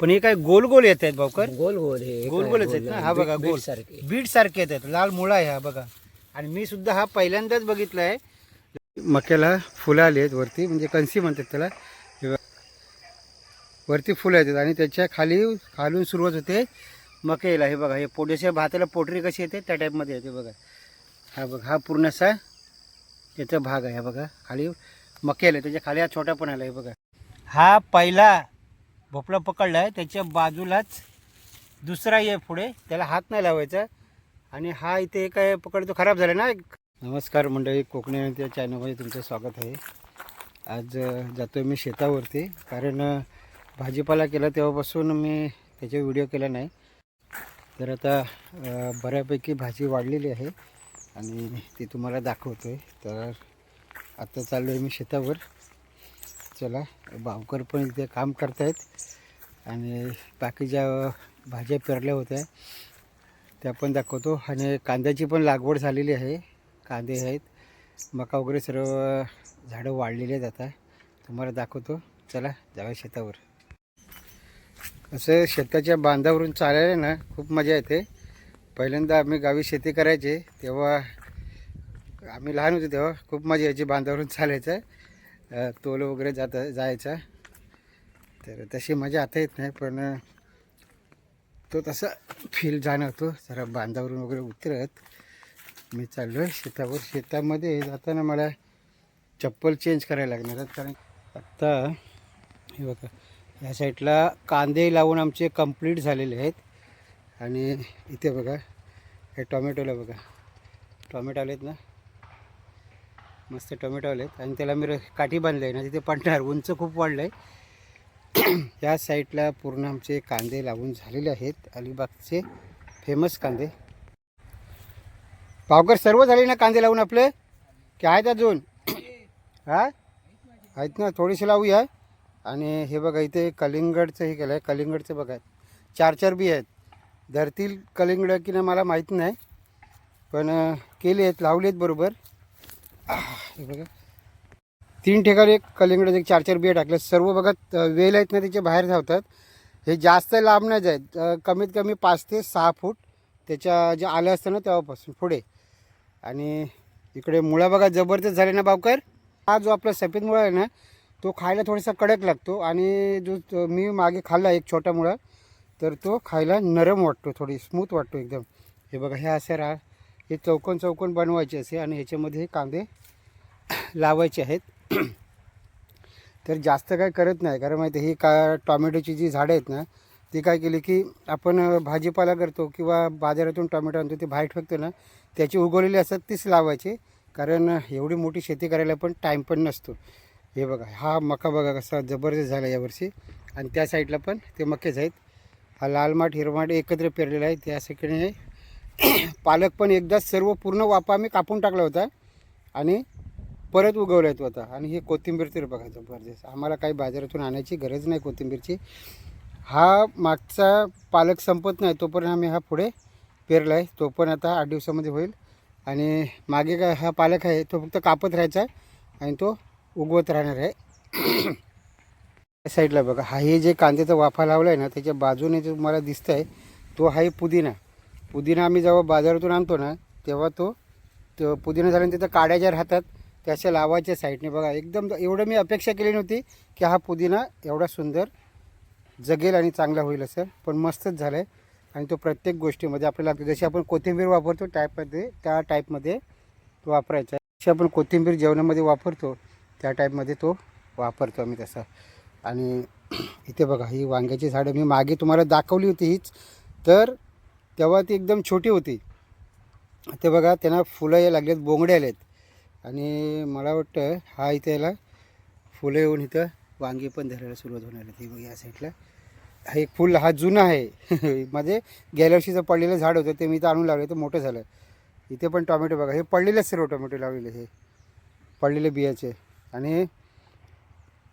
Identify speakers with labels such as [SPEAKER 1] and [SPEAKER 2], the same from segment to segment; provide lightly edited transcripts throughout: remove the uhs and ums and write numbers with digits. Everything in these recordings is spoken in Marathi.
[SPEAKER 1] पण हे काय गोल गोल येत आहेत भाऊकर?
[SPEAKER 2] गोल गोल हे
[SPEAKER 1] गोल गोल आहेत ना, हा बघा गोल
[SPEAKER 2] सारखे.
[SPEAKER 1] बीट सारखे येतात, लाल मुळा आहे हा बघा. आणि मी सुद्धा हा पहिल्यांदाच बघितला आहे. मक्याला फुलं आली आहेत वरती, म्हणजे कणसी म्हणतात त्याला. हे बघा, वरती फुलं येतात आणि त्याच्या खालून सुरुवात होते मक्याला. हे बघा, हे पोटेच्या भाताला पोटरी कशी येते त्या टाईपमध्ये येते बघा. हा बघा, हा पूर्ण असा त्याचा भाग आहे. हा बघा, खाली मक्याला त्याच्या खाली हा छोटा पण आला आहे बघा. हा पहिला भोपळा पकडला आहे, त्याच्या बाजूलाच दुसरा आहे पुढे, त्याला हात नाही लावायचा. आणि हा इथे काय पकडतो खराब झाला ना. नमस्कार मंडळी, कोकणी त्या चॅनलमध्ये तुमचं स्वागत आहे. आज जातो आहे मी शेतावरती, कारण भाजीपाला केला तेव्हापासून मी त्याचे व्हिडिओ केला नाही. तर आता बऱ्यापैकी भाजी वाढलेली आहे आणि ती तुम्हाला दाखवतो आहे. तर आता चाललो आहे मी शेतावर. चला, भावकर पण इथे काम करतायत आणि बाकी ज्या भाज्या पेरल्या होत्या त्या पण दाखवतो. आणि कांद्याची पण लागवड झालेली आहे, कांदे आहेत, मका वगैरे सर्व झाडं वाढलेली आहेत. आता तुम्हाला दाखवतो. चला जाऊया शेतावर. असं शेताच्या बांधावरून चालायला ना खूप मजा येते. पहिल्यांदा आम्ही गावी शेती करायचे तेव्हा, आम्ही लहान होतो तेव्हा खूप मजा यायची बांधावरून चालायचं. तोल वगैरे जायचा. तर तशी मजा आता येत नाही, पण तो तसा फील जाणवतो. जरा बांधावरून वगैरे उतरत मी चाललो आहे शेतावर. शेतामध्ये जाताना मला चप्पल चेंज करायला लागणार आहेत, कारण आत्ता हे बघा, या साईडला कांदे लावून आमचे कंप्लीट झालेले आहेत. आणि इथे बघा, हे टोमॅटोला बघा, टोमॅटो आलेत ना, मस्त टोमॅटो आलेत. आणि त्याला मी काठी बांधली आहे ना, तिथे पडणार, उंच खूप वाढलं आहे. या साईडला पूर्ण आमचे कांदे लावून झालेले आहेत, अलिबागचे फेमस कांदे. पावकर सर्व झाले ना कांदे लावून आपले, की आहेत अजून? हा आहेत ना, थोडेसे लावूया. आणि हे बघा, इथे कलिंगडचं हे केलं आहे, कलिंगडचं बघा 4 बी आहेत. धरतील कलिंगड की नाही मला माहीत नाही, पण केले आहेत, लावले आहेत बरोबर. हे बघा, 3 ठिकाणी एक कलिंगड, एक 4 बिया टाकल्या. सर्व बघा वेल आहेत ना त्याचे बाहेर धावतात. हे जास्त लांब नाही जात, कमीत कमी 5 ते 6 फूट त्याच्या जे आलं असतं ना तेव्हापासून पुढे. आणि इकडे मुळा बघा जबरदस्त झाले ना भावकर. हा जो आपला सफेद मुळा आहे ना, तो खायला थोडासा कडक लागतो. आणि जो मी मागे खाल्ला एक छोटा मुळा, तर तो खायला नरम वाटतो, थोडी स्मूथ वाटतो एकदम. हे बघा, हे असं हे चौकोन चौकोन बनवायचे असे आणि ह्याच्यामध्ये हे कांदे लावायचे आहेत. तर जास्त काय करत नाही, कारण माहिती ही टॉमॅटोची जी झाडं आहेत ना, ती काय केली की आपण भाजीपाला करतो किंवा बाजारातून टॉमॅटो आणतो ते बाहेर फेकतो ना, त्याची उगवलेली असतात तीच लावायची. कारण एवढी मोठी शेती करायला पण टाईम पण नसतो. हे बघा, हा मका बघा कसा जबरदस्त झाला यावर्षी. आणि त्या साईडला पण ते मकेच आहेत. हा लाल माठ हिरमाठ एकत्र पेरलेला आहे. त्या साईडने पालक पण एकदा सर्व पूर्ण वापा आम्ही कापून टाकला होता आणि परत उगवला आहे तो आता. आणि हे कोथिंबीर तर बघा जबरदस्त, आम्हाला काही बाजारातून आणायची गरज नाही कोथिंबीरची. हा मागचा पालक संपत नाही तोपर्यंत आम्ही हा पुढे पेरला आहे, तो पण आता 8 दिवसामध्ये होईल. आणि मागे काय हा पालक आहे तो फक्त कापत राहायचा आणि तो उगवत राहणार आहे. त्या साईडला बघा, हा हे जे कांद्याचा वाफा लावला आहे ना, त्याच्या बाजूने जो मला दिसतं आहे तो आहे पुदिना. पुदिना आम्ही जेव्हा बाजारातून आणतो ना, तेव्हा तो पुदिना झाल्यानंतर तिथं काड्या ज्या राहतात त्याच्या लावायच्या साईडने बघा. एकदम एवढं मी अपेक्षा केली नव्हती की हा पुदिना एवढा सुंदर जगेल आणि चांगला होईल असं, पण मस्तच झालं आहे. आणि तो प्रत्येक गोष्टीमध्ये आपल्याला लागतो. जशी आपण कोथिंबीर वापरतो त्या टाईपमध्ये तो वापरायचा. जशी आपण कोथिंबीर जेवणामध्ये वापरतो त्या टाईपमध्ये तो वापरतो आम्ही तसा. आणि इथे बघा, ही वांग्याची झाडं मी मागे तुम्हाला दाखवली होती हीच, तर तेव्हा ती एकदम छोटी होती. ते बघा, त्यांना फुलं यायला लागलेत, बोंगडे आलेत. आणि मला वाटतं हा इथे याला फुलं येऊन इथं वांगी पण धरायला सुरुवात होणार आहे. बघा या साईडला हा एक फुल, हा जुना आहे म्हणजे गेल्या वर्षीचं पडलेलं झाड होतं ते मी इथं आणून लावलं, तर मोठं झालं. इथे पण टोमॅटो बघा, हे पडलेलेच सर्व टोमॅटो लावलेले, हे पडलेले बियाचे. आणि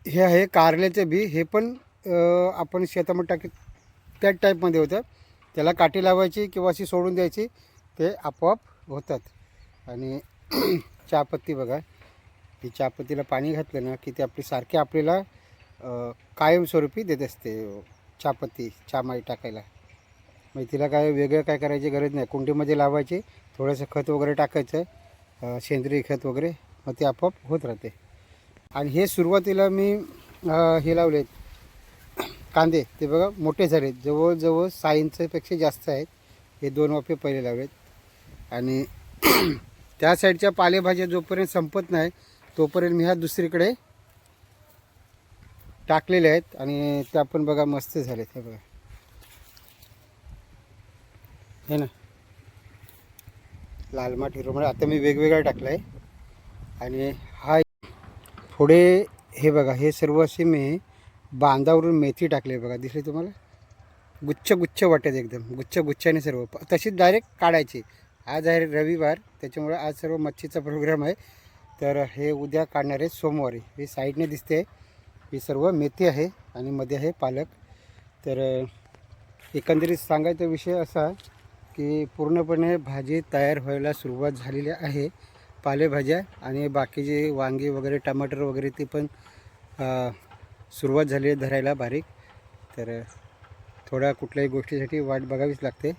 [SPEAKER 1] हे आहे कारल्याचे बी, हे पण आपण शेतामध्ये टाकी त्याच टाईपमध्ये होतं. त्याला काठी लावायची किंवा अशी सोडून द्यायची, ते आपोआप होतात. आणि चहापत्ती बघा, ही चहापत्तीला पाणी घातलं ना की ते आपली सारखे आपल्याला कायमस्वरूपी देत असते. चहापत्ती चहामाई टाकायला. म्हणजे तिला काय वेगळं काय करायची गरज नाही. कुंडीमध्ये लावायची, थोडंसं खत वगैरे टाकायचं, सेंद्रिय खत वगैरे, मग ते आपोआप होत राहते. आणि हे सुरुवातीला मी हे लावलेत कांदे, ते बघा मोठे झालेत, जवळजवळ 6 इंचपेक्षा जास्त आहेत. हे 2 वाफे पहिले लावलेत. आणि त्या साईडच्या पालेभाज्या जोपर्यंत संपत नाही तोपर्यंत मी ह्या दुसरीकडे टाकलेल्या आहेत. आणि त्या पण बघा मस्त झालेत. हे बघा, हे ना, लाल माठ हिरवळ आता मी वेगवेगळा टाकला आहे. आणि हा पुढे हे बघा, हे सर्व असे मी बांधावरून मेथी टाकले बघा, दिसले तुम्हाला? गुच्छ गुच्छ वाटत, एकदम गुच्छ गुच्छाने सर्व, तशीच डायरेक्ट काढायची. आज आहे रविवार, त्याच्यामुळे आज सर्व मच्छीचा प्रोग्राम आहे. तर हे उद्या काढणार आहे सोमवारी. ही साईडने दिसते ही सर्व मेथी आहे आणि मध्ये आहे पालक. तर एकंदरीत सांगायचा विषय असा की पूर्णपणे भाजी तयार व्हायला सुरुवात झालेली आहे. पालेभाज्या आणि बाकीचे वांगी वगैरे, टमाटर वगैरे, ते पण सुरुवात झाली आहे धरायला बारीक. तर थोड्या कुठल्याही गोष्टीसाठी वाट बघावीच लागते.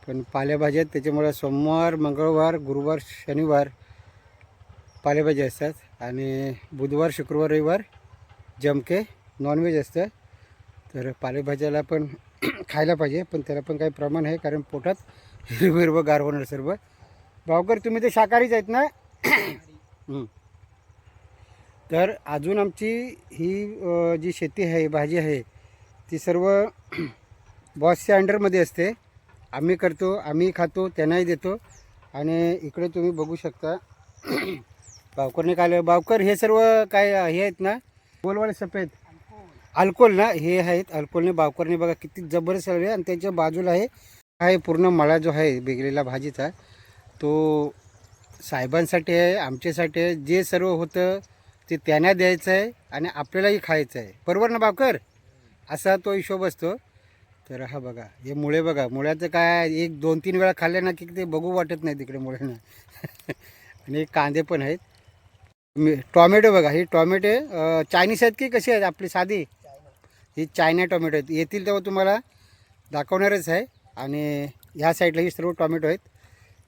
[SPEAKER 1] पण पालेभाज्या त्याच्यामुळे सोमवार, मंगळवार, गुरुवार, शनिवार पालेभाज्या असतात. आणि बुधवार, शुक्रवार, रविवार जमके नॉनव्हेज असतं. तर पालेभाज्याला पण खायला पाहिजे, पण त्याला पण काही प्रमाण आहे, कारण पोटात हिरवं गार होणार सर्व. भावकर, तुम्ही ते शाकाहारीच आहेत ना? तर अजून आमची ही जी शेती आहे, भाजी आहे, ती सर्व बॉसच्या अंडरमध्ये असते. आम्ही करतो, आम्ही खातो, त्यांनाही देतो. आणि इकडे तुम्ही बघू शकता भावकरने काय, भावकर हे सर्व काय हे आहेत ना, गोलवाले सफेद अल्कोल ना, हे आहेत अल्कोलने. भावकरने बघा किती जबरदस्त आहे. आणि त्याच्या बाजूला आहे पूर्ण मळा जो आहे बेगलेला भाजीचा, तो साहेबांसाठी आहे, आमच्यासाठी आहे. जे सर्व होतं ते त्यांना द्यायचं आहे आणि आपल्यालाही खायचं आहे. बरोबर ना भावकर? असा तो हिशोब असतो. तर हा बघा, हे मुळे बघा, मुळ्याचं काय 1-2-3 वेळा खाल्ले ना की ते बघू वाटत नाही तिकडे मुळ्यांना. आणि कांदे पण आहेत. टॉमॅटो बघा, ही टॉमॅटो चायनीज आहेत की कशी आहेत आपली साधी? ही चायना टॉमॅटो आहेत. येतील तेव्हा तुम्हाला दाखवणारच आहे. आणि ह्या साईडला ही सर्व टॉमॅटो आहेत.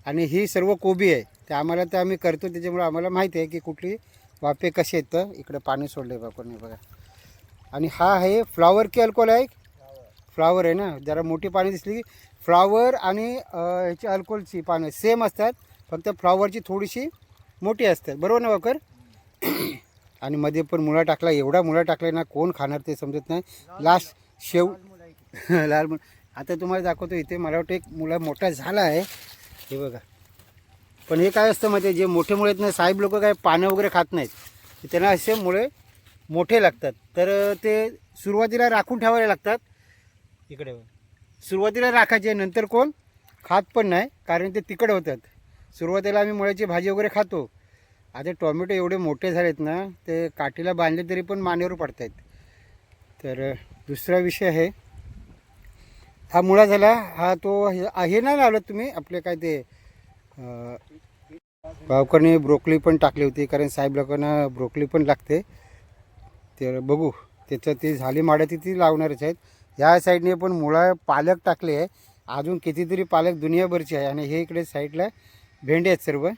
[SPEAKER 1] आणि ही सर्व कोबी आहे. ते आम्हाला तर आम्ही करतो, त्याच्यामुळे आम्हाला माहिती आहे की कुठली वाफे कसे आहेत. तर इकडे पाणी सोडले बापूने बघा. आणि हा आहे फ्लावर की अल्कोहोल आहे? फ्लावर आहे ना, जरा मोठी पाणी दिसली. फ्लावर आणि ह्याची अल्कोहोलची पानं सेम असतात, फक्त फ्लावरची थोडीशी मोठी असतात. बरोबर ना वाकर? आणि मध्ये पण मुळा टाकला. एवढा मुळा टाकला ना, कोण खाणार ते समजत नाही. लास्ट शेव लाल मुळा. आता तुम्हाला दाखवतो इथे. मला वाटतं एक मुळा मोठा झाला आहे, हे बघा. पण हे काय असतं म्हणजे, जे मोठे मुळे आहेत ना, साहेब लोक काय पानं वगैरे खात नाहीत, त्यांना असे मुळे मोठे लागतात. तर ते सुरुवातीला राखून ठेवायला लागतात. इकडे सुरुवातीला राखायचे, नंतर कोण खात पण नाही, कारण ते तिखट होतात. सुरुवातीला आम्ही मुळ्याची भाजी वगैरे खातो. आता टोमॅटो एवढे मोठे झालेत ना, ते काठीला बांधले तरी पण मानेवर पडत आहेत. तर दुसरा विषय आहे, हा मुळा झाला. हा तो हे नाही लावलं तुम्ही आपले काय ते भावकरने ब्रोकली पण टाकली होती, कारण साहेब लोकांना ब्रोकली पण लागते. तर बघू, त्याचं ती झाली माड्या ती लावणारच आहेत. ह्या साईडने पण मुळा पालक टाकले आहे. अजून कितीतरी पालक दुनियाभरचे आहे. आणि हे इकडे साईडला भेंडे आहेत सर्व.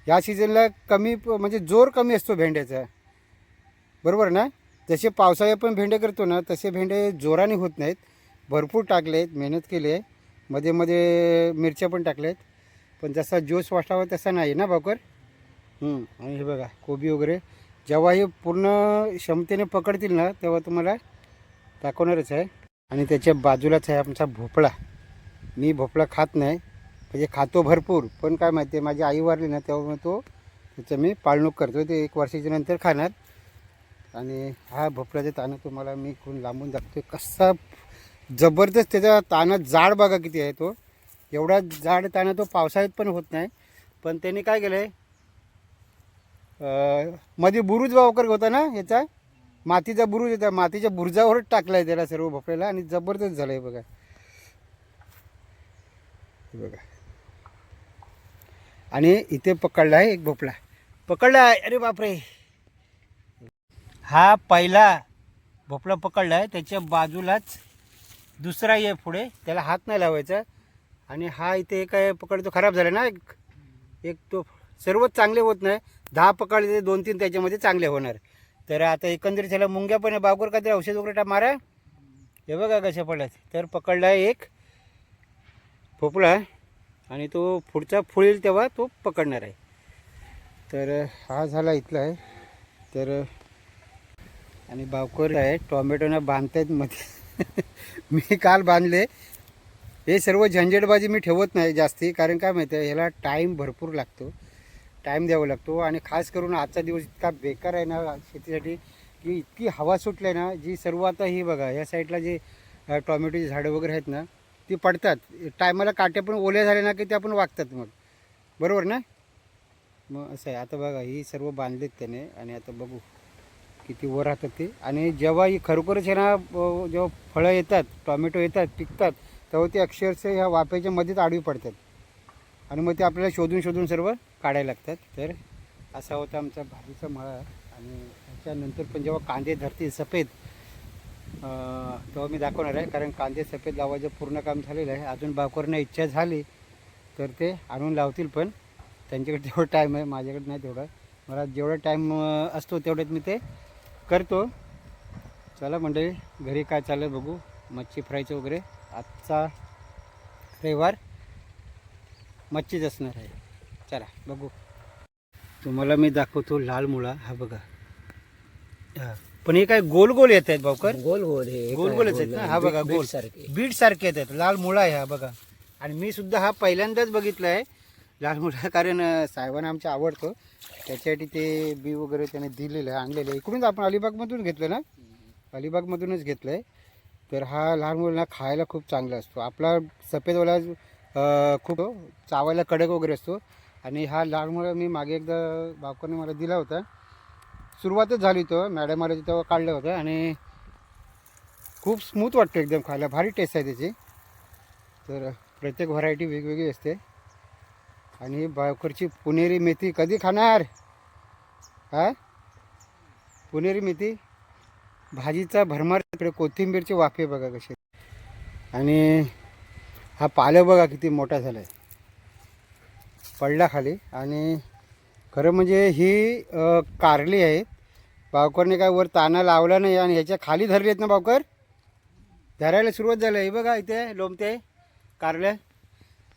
[SPEAKER 1] या सीझनला कमी म्हणजे जोर कमी असतो भेंड्याचा, बरोबर ना? जसे पावसाळ्यात पण भेंडे करतो ना, तसे भेंडे जोराने होत नाहीत. भरपूर टाकले आहेत, मेहनत केली आहे. मध्ये मध्ये मिरच्या पण टाकल्या आहेत, पण जसा जोश वाटावा तसा नाही ना भावकर? आणि हे बघा कोबी वगैरे, जेव्हा हे पूर्ण क्षमतेने पकडतील ना, तेव्हा तुम्हाला दाखवणारच आहे. आणि त्याच्या बाजूलाच आहे आमचा भोपळा. मी भोपळा खात नाही, म्हणजे खातो भरपूर, पण काय माहिती आहे, माझी आई वारली ना, तेव्हा तो त्याचं मी पाळणूक करतो. ते 1 वर्षाच्या नंतर खाणार. आणि हा भोपळ्याचा ताना तुम्हाला मी खूप लांबून दाखवतो. कसा जबरदस्त त्याचा ताना, जाड बघा किती आहे तो. एवढा जाड ताना तो पावसाळ्यात पण होत नाही. पण त्याने काय केलं आहे, मध्ये बुरुज वावकर होता ना ह्याचा, मातीचा बुरुज होता, मातीच्या बुरुजावरच टाकला आहे त्याला सर्व भोपळ्याला. आणि जबरदस्त झालं आहे बघा. बघा, आणि इथे पकडला आहे एक भोपळा, पकडला आहे. अरे बापरे, हा पहिला भोपळा पकडला आहे त्याच्या बाजूलाच दुसरा आहे पुढे, त्याला हात नाही लावायचा. आणि हा इथे काय पकडतो खराब झाला ना, एक तो सर्वच चांगले होत नाही. 10 पकडले 2-3 त्याच्यामध्ये चांगले होणार. तर आता एकंदरीत त्याला मुंग्या पण बागोर काहीतरी औषध वगैरे मारा. हे बघा कशा पडल्यात. तर पकडला आहे एक भोपळा आणि तो पुढचा फुलेल तेव्हा तो पकडणार आहे. तर हा झाला इथला आहे. तर आणि बावकर आहे टोमॅटोना बांधतायत मध्ये. मी काल बांधले. हे सर्व झंझटबाजी मी ठेवत नाही जास्ती, कारण काय माहिती आहे ह्याला टाईम भरपूर लागतो, टाईम द्यावा लागतो. आणि खास करून आजचा दिवस इतका बेकार आहे ना शेतीसाठी, की इतकी हवा सुटली आहे ना, जी सर्व आता ही बघा या साईडला जे टोमॅटोची झाडं वगैरे आहेत ना ती पडतात. टायमाला काटे पण ओले झाले ना की ते आपण वागतात मग, बरोबर ना. मग असं आहे. आता बघा ही सर्व बांधलेत त्याने आणि आता बघू किती वर राहतात ते. आणि जेव्हा ही खरोखरच आहे ना, जेव्हा फळं येतात, टोमॅटो येतात, पिकतात, तेव्हा ते अक्षरशः ह्या वाफ्याच्या मध्येच आडवी पडतात आणि मग ते आपल्याला शोधून शोधून सर्व काढायला लागतात. तर असा होता आमचा भाजीचा मळा. आणि त्याच्यानंतर पण जेव्हा कांदे धरतील सफेद तेव्हा मी दाखवणार आहे, कारण कांदे सफेद लावायचं पूर्ण काम झालेलं आहे. अजून बावकरने इच्छा झाली तर ते आणून लावतील, पण त्यांच्याकडे तेवढा टाईम आहे, माझ्याकडे नाही तेवढा. मला जेवढा टाईम असतो तेवढ्यात मी ते करतो. चला मंडळी, घरी काय चाललं बघू. मच्छी फ्रायचं वगैरे, आजचा रविवार मच्छीच असणार आहे. चला बघू. तुम्हाला मी दाखवतो लाल मुळा. हा बघा, हा पण हे काय गोल गोल येत आहेत भाऊकर,
[SPEAKER 2] गोल गोल हे
[SPEAKER 1] गोल गोलच आहेत ना. हा बघा गोल बीट सारखे येत आहेत, लाल मुळा आहे हा बघा. आणि मी सुद्धा हा पहिल्यांदाच बघितला आहे लाल मुळा, कारण साहेबांना आमच्या आवडतो त्याच्यासाठी ते बी वगैरे त्याने दिलेलं आहे, आणलेलं आहे. इकडूनच आपण अलिबागमधून घेतलं ना, अलिबागमधूनच घेतलं आहे. तर हा लहान मुलांना खायला खूप चांगला असतो. आपला सफेदवाला खूप चावायला कडक वगैरे असतो. आणि हा लहान मुळा मी मागे एकदा बावकरने मला दिला होता, सुरुवातच झाली तो मॅडम आले तेव्हा काढलं होतं. आणि खूप स्मूथ वाटतं एकदम खायला, भारी टेस्ट आहे त्याची. तर प्रत्येक व्हरायटी वेगवेगळी असते. आणि बावकरची पुणेरी मेथी कधी खाणार हा, पुणेरी मेथी भाजीचा भरमार. इकडे कोथिंबीरचे वाफे बघा कसे. आणि हा पालं बघा किती मोठा झाला आहे, पडला खाली. आणि खरं म्हणजे ही कारली आहेत. बावकरने काय वर ताना लावला नाही आणि ह्याच्या खाली धरली आहेत ना बावकर, धरायला सुरुवात झाली आहे. बघा इथे लोंबते कारल्या.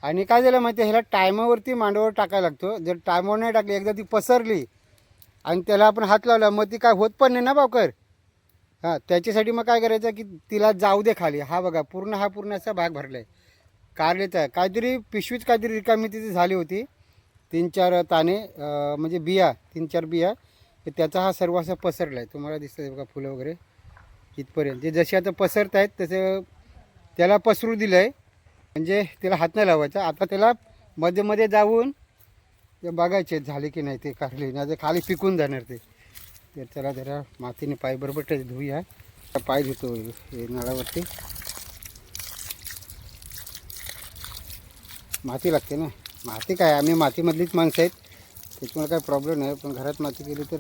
[SPEAKER 1] आणि काय झालं माहिती आहे, ह्याला टायमावरती मांडवावर टाकायला लागतो. जर टायमावर नाही टाकली, एकदा ती पसरली आणि त्याला आपण हात लावला मग ती काय होत पण नाही ना बावकर. हां, त्याच्यासाठी मग काय करायचं की तिला जाऊ दे खाली. हा बघा पूर्ण असा भाग भरला आहे कारल्याचा. काहीतरी पिशवीच काहीतरी रिकामी तिथे झाली होती, 3-4 ताने म्हणजे बिया, 3-4 बिया. तर त्याचा हा सर्व असा पसरला आहे. तुम्हाला दिसतं बघा फुलं वगैरे इथपर्यंत. जे जसे आता पसरत आहेत तसं त्याला पसरू दिलं आहे, म्हणजे त्याला हात नाही लावायचा. आता त्याला मध्ये मध्ये जाऊन ते बघायचे झाले की नाही ते कारले, नाही ते खाली पिकून जाणार ते. तर त्याला जरा मातीने पाय बरोबर धुऊया. पाय धुतो हे नळावरती, माती लागते ना. माती काय, आम्ही मातीमधलीच माणसं आहेत त्याच्यामुळे काय प्रॉब्लेम नाही. पण घरात माती केली तर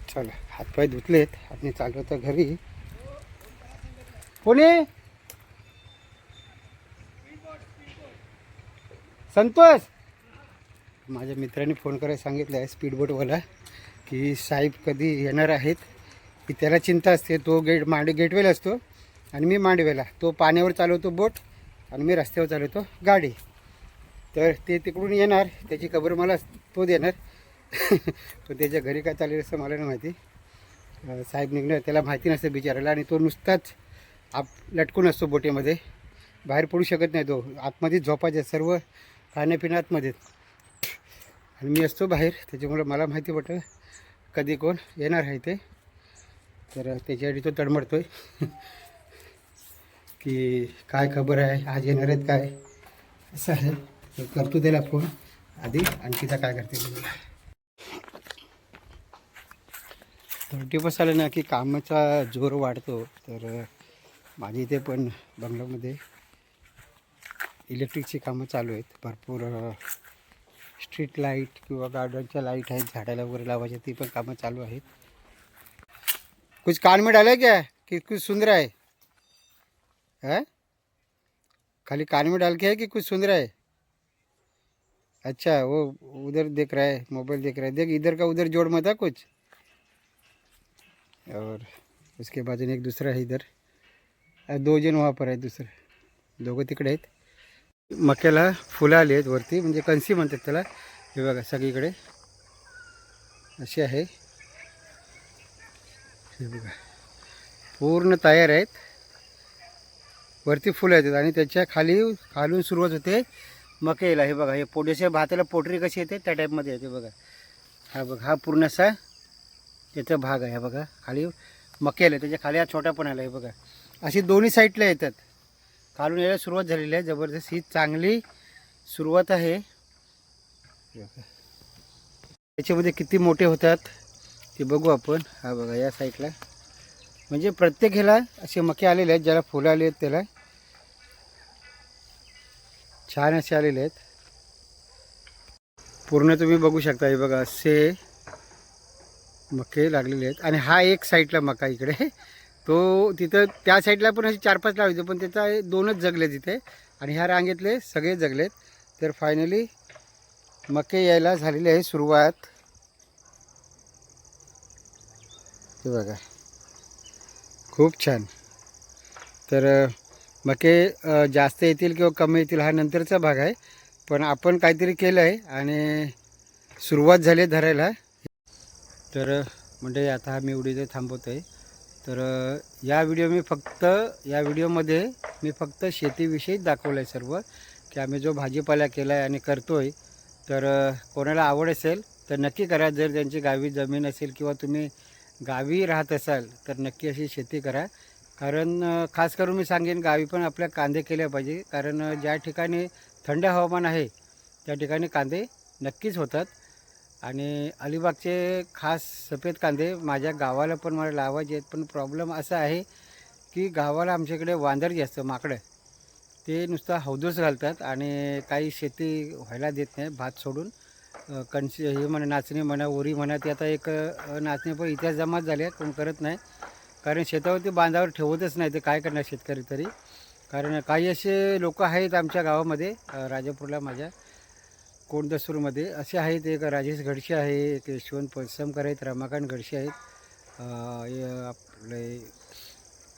[SPEAKER 1] चला. हातपाय धुतलेत, आपण चाललो होतं घरी. कोणी संतोष, माझ्या मित्राने फोन करायला सांगितलं आहे स्पीडबोटवाला, की साहेब कधी येणार आहेत. की त्याला चिंता असते. तो गेटवेला असतो आणि मी मांडवेला. तो पाण्यावर चालवतो बोट आणि मी रस्त्यावर चालवतो गाडी. तर ते तिकडून येणार, त्याची खबर मला तो देणार. पण त्याच्या घरी काय चालेल असं मला नाही माहिती. साहेब निघणार, त्याला माहिती नसतं बिचारायला. आणि तो नुसताच लटकून असतो बोटीमध्ये, बाहेर पडू शकत नाही. तो आतमध्ये झोपायचे, सर्व खाण्यापिण्या आतमध्येच. आणि मी असतो बाहेर, त्याच्यामुळे मला माहिती पडतं कधी कोण येणार आहे ते. तर त्याच्यासाठी तो तडमडतो आहे की काय खबर आहे, आज येणार आहेत काय, असं आहे. तर करतो त्याला फोन आधी. आणखीचा काय करते 30 आलं ना की कामाचा जोर वाढतो. तर माझी इथे पण बंगल्यामध्ये इलेक्ट्रिकची कामं चालू आहेत भरपूर. स्ट्रीट लाईट किंवा गार्डनच्या लाईट आहेत, झाडाला वगैरे लावायच्या, ती पण कामं चालू आहेत. कुछ कान में डाला क्या कि कुछ सुन रहा है? खाली कान में डाल के है कि कुछ सुन रहा है? अच्छा, वो उधर देख रहा है, मोबाइल देख रहा है। देख इधर का उधर जोड़ मत कुछ। और उसके बाद एक दुसरा है इधर, 2 जण वहाँ पर आहे, दुसरं दोघं तिकडे आहेत. मक्याला फुलं आली आहेत वरती, म्हणजे कणसी म्हणतात त्याला. हे बघा सगळीकडे अशी आहे. हे बघा पूर्ण तयार आहेत. वरती फुलं येतात आणि त्याच्या खालून सुरुवात होते मक्याला. हे बघा, हे पोटेच्या भाताला पोटरी कशी येते त्या टाईपमध्ये येते बघा. हा बघा, हा पूर्ण असा त्याचा भाग आहे. हा बघा खाली मक्याला, त्याच्या खाली हा छोटा पण आला. हे बघा अशी दोन्ही साईडला येतात. खालून यायला सुरुवात झालेली आहे जबरदस्त. ही चांगली सुरुवात आहे. त्याच्यामध्ये किती मोठे होतात ते बघू आपण. हा बघा या साईडला, म्हणजे प्रत्येक ह्याला असे मके आलेले आहेत. ज्याला फुलं आले आहेत त्याला छान असे आलेले आहेत. पूर्ण तुम्ही बघू शकता. हे बघा असे मके लागलेले आहेत. आणि हा एक साईडला मका इकडे, तो तिथं त्या साईडला पण असे 4-5 लावायचे, पण त्याचा 2च जगले तिथे. आणि ह्या रांगेतले सगळे जगलेत. तर फायनली मके यायला झालेली आहे सुरुवात. हे बघा खूप छान. तर मके जास्त येतील किंवा कमी येतील हा नंतरचा भाग आहे. पण आपण काहीतरी केलं आहे आणि सुरुवात झाली धरायला. तर म्हणजे आता हा मी व्हिडिओ थांबवतो आहे. तर या व्हिडिओमध्ये मी फक्त शेतीविषयीच दाखवलं आहे सर्व, की आम्ही जो भाजीपाला केला आहे आणि करतो आहे. तर कोणाला आवड असेल तर नक्की करा. जर त्यांची गावी जमीन असेल किंवा तुम्ही गावी राहत असाल तर नक्की अशी शेती करा. कारण खास करून मी सांगेन गावी पण आपल्या कांदे केले पाहिजे. कारण ज्या ठिकाणी थंड हवामान आहे त्या ठिकाणी कांदे नक्कीच होतात. आणि अलिबागचे खास सफेद कांदे माझ्या गावाला पण मला लावायचे आहेत. पण प्रॉब्लेम असा आहे की गावाला आमच्याकडे वांदर जास्त, माकडं, ते नुसतं हौदूस घालतात आणि काही शेती व्हायला देत नाही. भात सोडून कणशी हे म्हणा, नाचणी म्हणा, ओरी म्हणा, ती आता एक नाचणी पण इतिहास जमात झाले आहेत, कोण करत नाही. कारण शेतावरती बांधावर ठेवतच नाही. ते काय करणार शेतकरी तरी. कारण काही असे लोक आहेत आमच्या गावामध्ये, राजापूरला माझ्या कोंडदसूरमध्ये असे आहेत. एक राजेश गडशे आहे, एक यशवंत पळसमकर आहेत, रमाकांत गडशे आहेत. आपले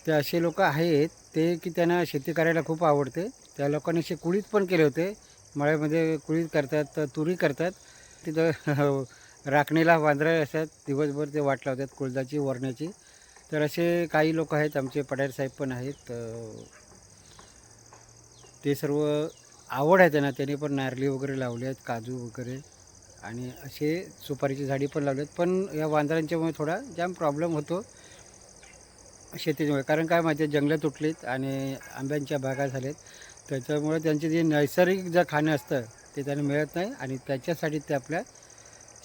[SPEAKER 1] ते असे लोक आहेत ते की त्यांना शेती करायला खूप आवडते. त्या लोकांनी असे कुळीत पण केले होते. मळ्यामध्ये कुळीत करतात, तुरी करतात. तिथं राखणीला वांद्रे असतात, दिवसभर ते वाट लावतात कुळदाची, वरण्याची. तर असे काही लोक आहेत. आमचे पठार साहेब पण आहेत. ते सर्व आवड आहे त्यांना. त्यांनी पण नारळी वगैरे लावले आहेत, काजू वगैरे, आणि असे सुपारीची झाडी पण लावली आहेत. पण या वांदरांच्यामुळे थोडा जाम प्रॉब्लेम होतो शेतीमुळे. कारण काय माहिती आहे, जंगलं तुटलीत आणि आंब्यांच्या बागा झाल्यात. त्याच्यामुळे त्यांचे जे नैसर्गिक जे खाणं असतं ते त्यांना मिळत नाही. आणि त्याच्यासाठी ते आपल्या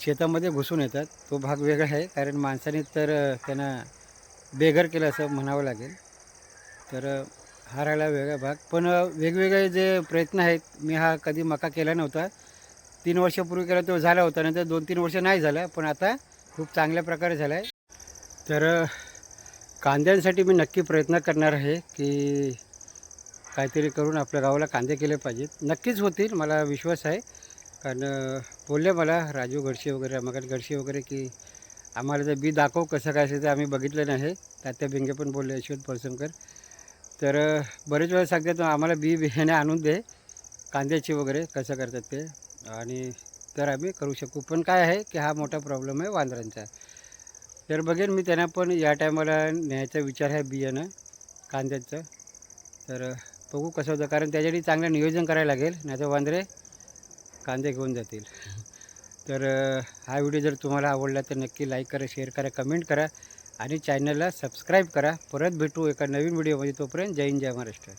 [SPEAKER 1] शेतामध्ये घुसून येतात. तो भाग वेगळा आहे. कारण माणसाने तर त्यांना बेघर केलं असं म्हणावं लागेल. तर हा राहिला वेगळा भाग. पण वेगवेगळे जे प्रयत्न आहेत, मी हा कधी मका केला नव्हता. 3 वर्षापूर्वी केला तो झाला होता, नंतर 2-3 वर्ष नाही झाला. पण आता खूप चांगल्या प्रकारे झाला आहे. तर कांद्यांसाठी मी नक्की प्रयत्न करणार आहे की काहीतरी करून आपल्या गावाला कांदे केले पाहिजेत. नक्कीच होतील, मला विश्वास आहे. कारण बोलले मला राजू गडशे वगैरे, रमाकांत गडशे वगैरे, की आम्हाला जर बी दाखव कसं काय असेल. तर आम्ही बघितलं नाही. तात्या भिंगे पण बोलले, यशवंत पळसमकर. तर बरेच वेळा सांगतात आम्हाला बियाणे आणून दे कांद्याची वगैरे, कसं करतात ते, आणि तर आम्ही करू शकू. पण काय आहे की हा मोठा प्रॉब्लेम आहे वांदरांचा. तर बघेन मी त्यांना पण या टायमाला न्यायचा विचार आहे बियाणं कांद्याचं. तर बघू कसं होतं. कारण त्याच्यासाठी चांगलं नियोजन करायला लागेल, नाही तर वांदरे कांदे घेऊन जातील. तर हा व्हिडिओ जर तुम्हाला आवडला तर नक्की लाईक करा, शेअर करा, कमेंट करा आणि चॅनलला सबस्क्राईब करा. परत भेटू एका नवीन व्हिडिओमध्ये. तोपर्यंत जय हिंद, जय महाराष्ट्र.